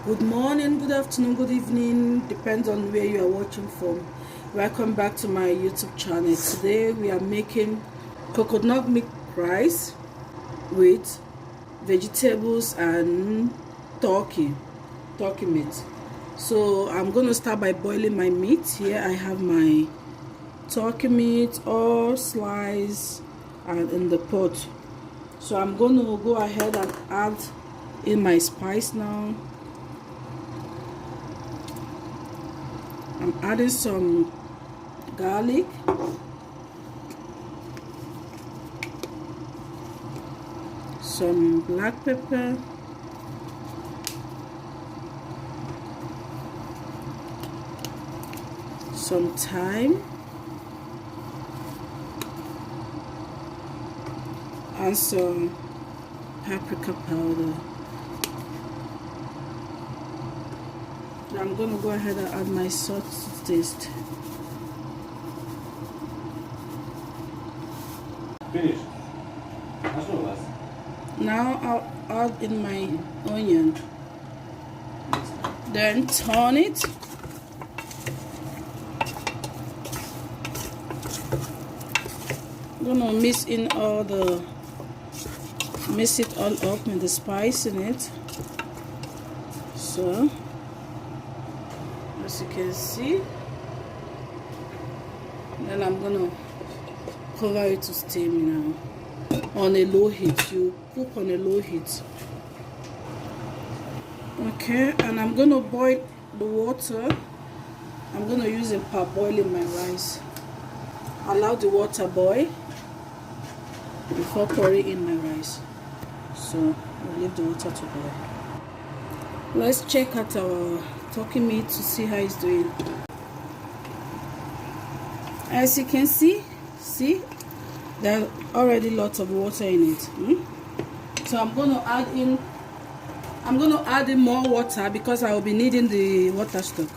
Good morning, good afternoon, good evening, depends on where you are watching from. Welcome back to my YouTube channel. Today we are making coconut milk rice with vegetables and turkey meat. So I'm going to start by boiling my meat. Here I have my turkey meat all sliced and in the pot. So I'm going to go ahead and add in my spice now. I'm adding some garlic, some black pepper, some thyme, and some paprika powder. I'm going to go ahead and add my salt to taste. Finish. Now I'll add in my onion. Then turn it. I'm gonna mix it all up with the spice in it. So as you can see, then I'm gonna cover it to steam now on a low heat. You cook on a low heat. Okay, and I'm gonna boil the water. I'm gonna use a parboiling my rice. Allow the water boil before pouring in my rice. So I'll leave the water to boil. Let's check out our turkey meat to see how it's doing. As you can see there's already lots of water in it. So I'm going to add in more water because I will be needing the water stock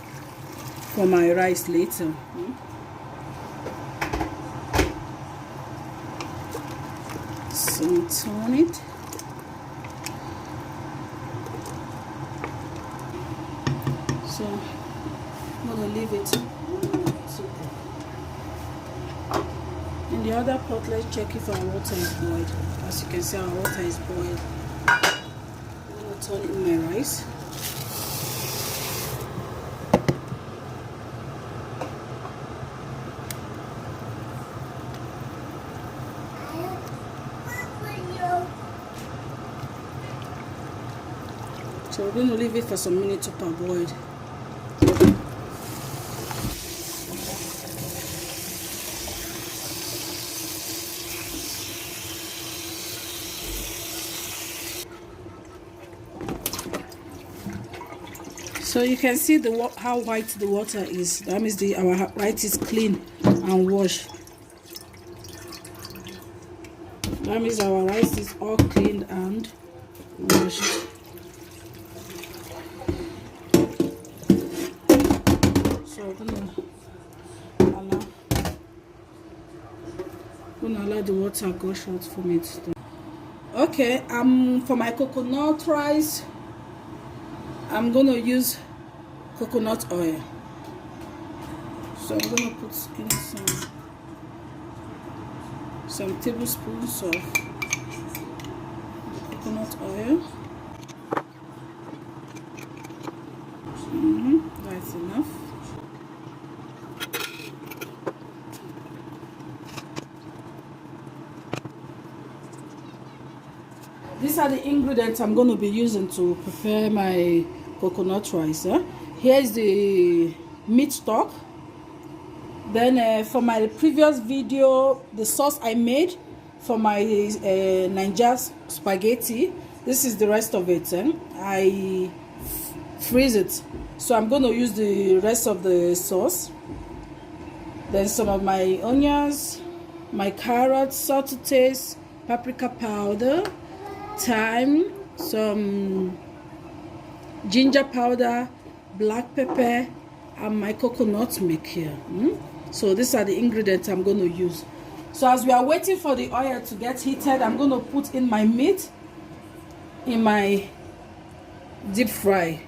for my rice later. So turn it. So I'm going to leave it. In the other pot, let's check if our water is boiled. As you can see, our water is boiled. I'm going to turn in my rice. So we're going to leave it for some minutes to parboil. So you can see how white the water is. That means our rice is clean and washed. That means our rice is all cleaned and washed. So I'm gonna allow the water go short for me to stop. Okay, for my coconut rice, I'm gonna use coconut oil. So I'm gonna put in some tablespoons of coconut oil. That's enough. These are the ingredients I'm going to be using to prepare my coconut rice. Here is the meat stock. Then for my previous video, the sauce I made for my Niger spaghetti, this is the rest of it. I freeze it. So I'm going to use the rest of the sauce. Then some of my onions, my carrots, salt to taste, paprika powder, thyme, some ginger powder, black pepper, and my coconut milk here. So these are the ingredients I'm going to use. So as we are waiting for the oil to get heated, I'm going to put in my meat in my deep fry.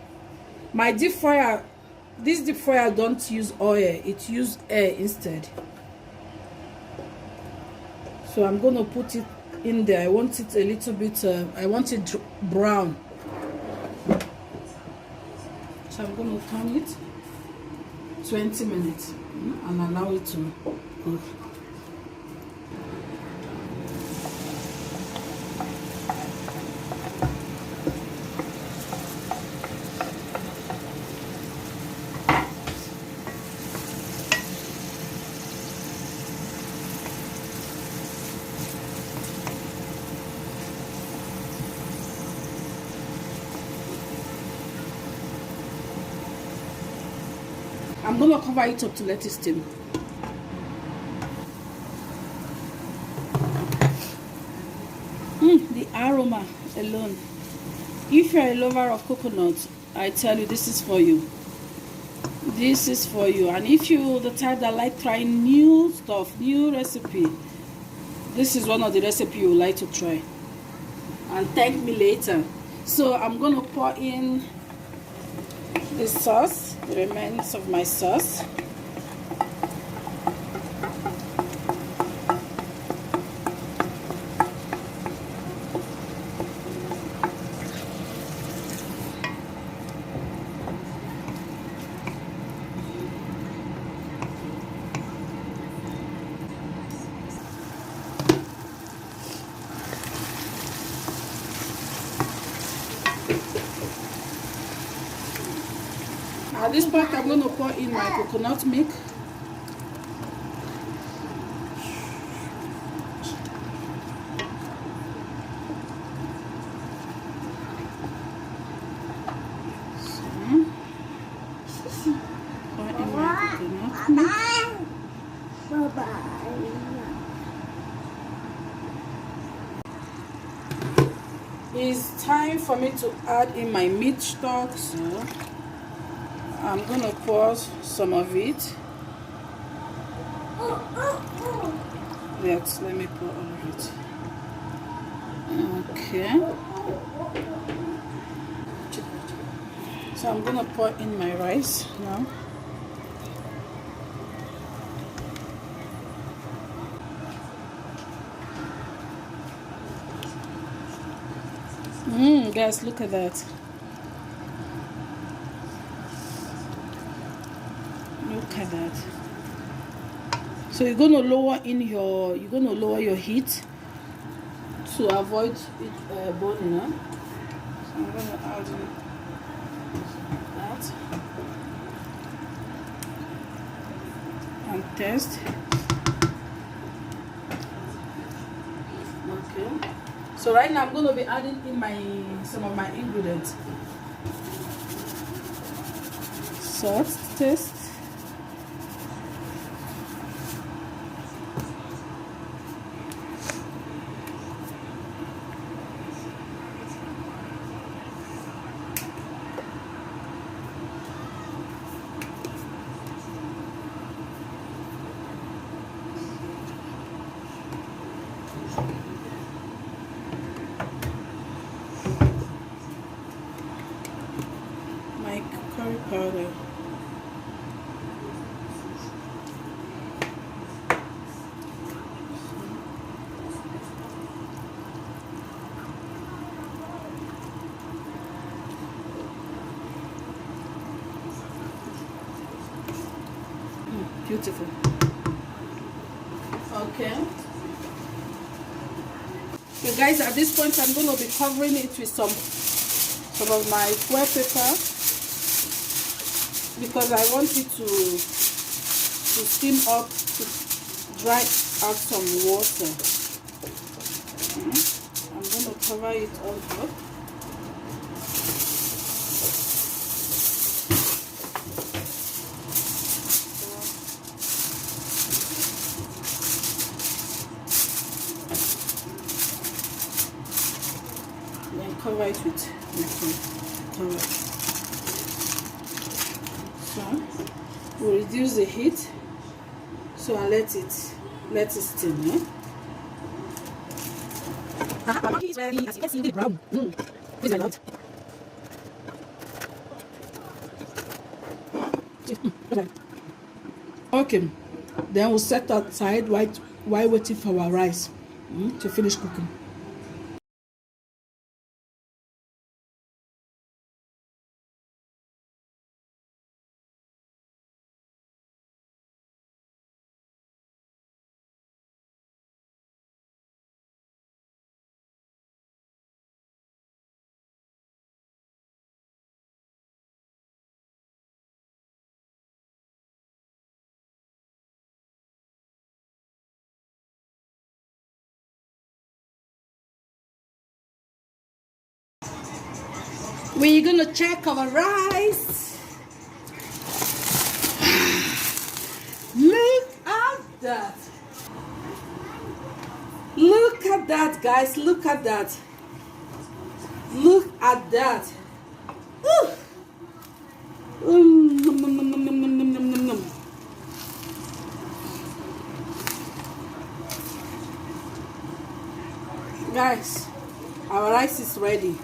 My deep fryer, this deep fryer don't use oil, it use air instead. So I'm gonna put it in there. I want it a little bit I want it brown, so I'm gonna turn it 20 minutes and allow it to cook. I'm gonna cover it up to let it steam. The aroma alone. If you're a lover of coconut, I tell you, this is for you. This is for you. And if you're the type that like trying new stuff, new recipe, this is one of the recipes you would like to try. And thank me later. So I'm gonna pour in the sauce, the remains of my sauce. At this point, I'm going to pour in my coconut milk. It's time for me to add in my meat stock, so I'm gonna pour some of it. Let me pour all of it. Okay. So I'm gonna pour in my rice now. Guys, look at that. Look at that. So you're gonna lower your heat to avoid it burning. Huh? So I'm gonna add in that and test. Okay. So right now I'm going to be adding in some of my ingredients. Salt taste. Curry powder. Beautiful. Okay. So guys, at this point I'm going to be covering it with some of my foil paper, because I want it to steam up, to dry out some water. I'm going to cover it all up. Then cover it with cover. So we'll reduce the heat, so I let it steam. Monkey is ready. As you can see, the brown. This is my lot. Okay, then we'll set aside while waiting for our rice to finish cooking. We're gonna check our rice. Look at that. Look at that, guys. Look at that. Look at that. Ooh. Nom, nom, nom, nom, nom, nom, nom, nom, nom. Guys, our rice is ready.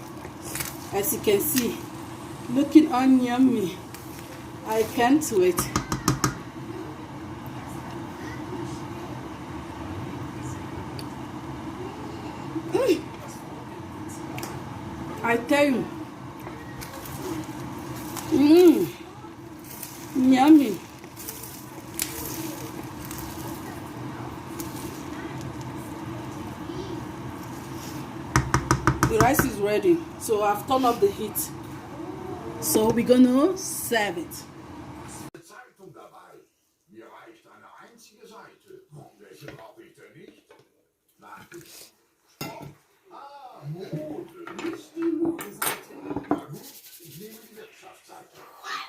As you can see, looking on yummy. I can't wait. I tell you, yummy. The rice is ready, so I've turned up the heat. So we're gonna serve it. Zeitung dabei. Mir reicht eine einzige Seite. Welche brauche ich denn nicht? Warte. Ah, Mode. Nicht die Modeseite. Na gut, ich nehme die Wirtschaftsseite.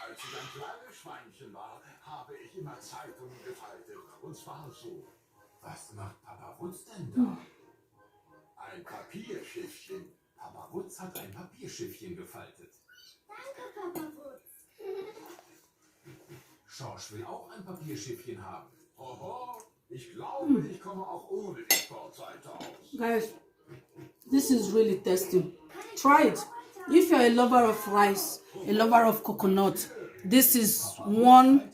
Als ich ein kleines Schweinchen war, habe ich immer Zeitungen gefaltet. Und zwar so. Was macht Papa Wutz denn da? Ein Papierschiffchen. Papa Wutz hat ein Papierschiffchen gefaltet. Danke, Papa Wutz. Schorsch will auch ein Papierschiffchen haben. Oho, ich glaube, ich komme auch ohne die Sportseite aus. Guys, this is really tasty. Try it. If you're a lover of rice, a lover of coconut, this is one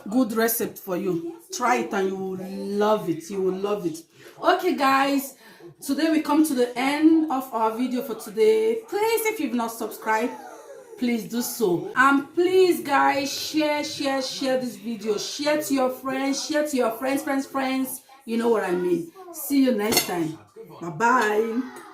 good recipe for you. Try it and you will love it. You will love it. Okay, guys, today we come to the end of our video for today. Please, if you've not subscribed, please do so. And please, guys, share this video. Share to your friends. Share to your friends. You know what I mean. See you next time. Bye-bye.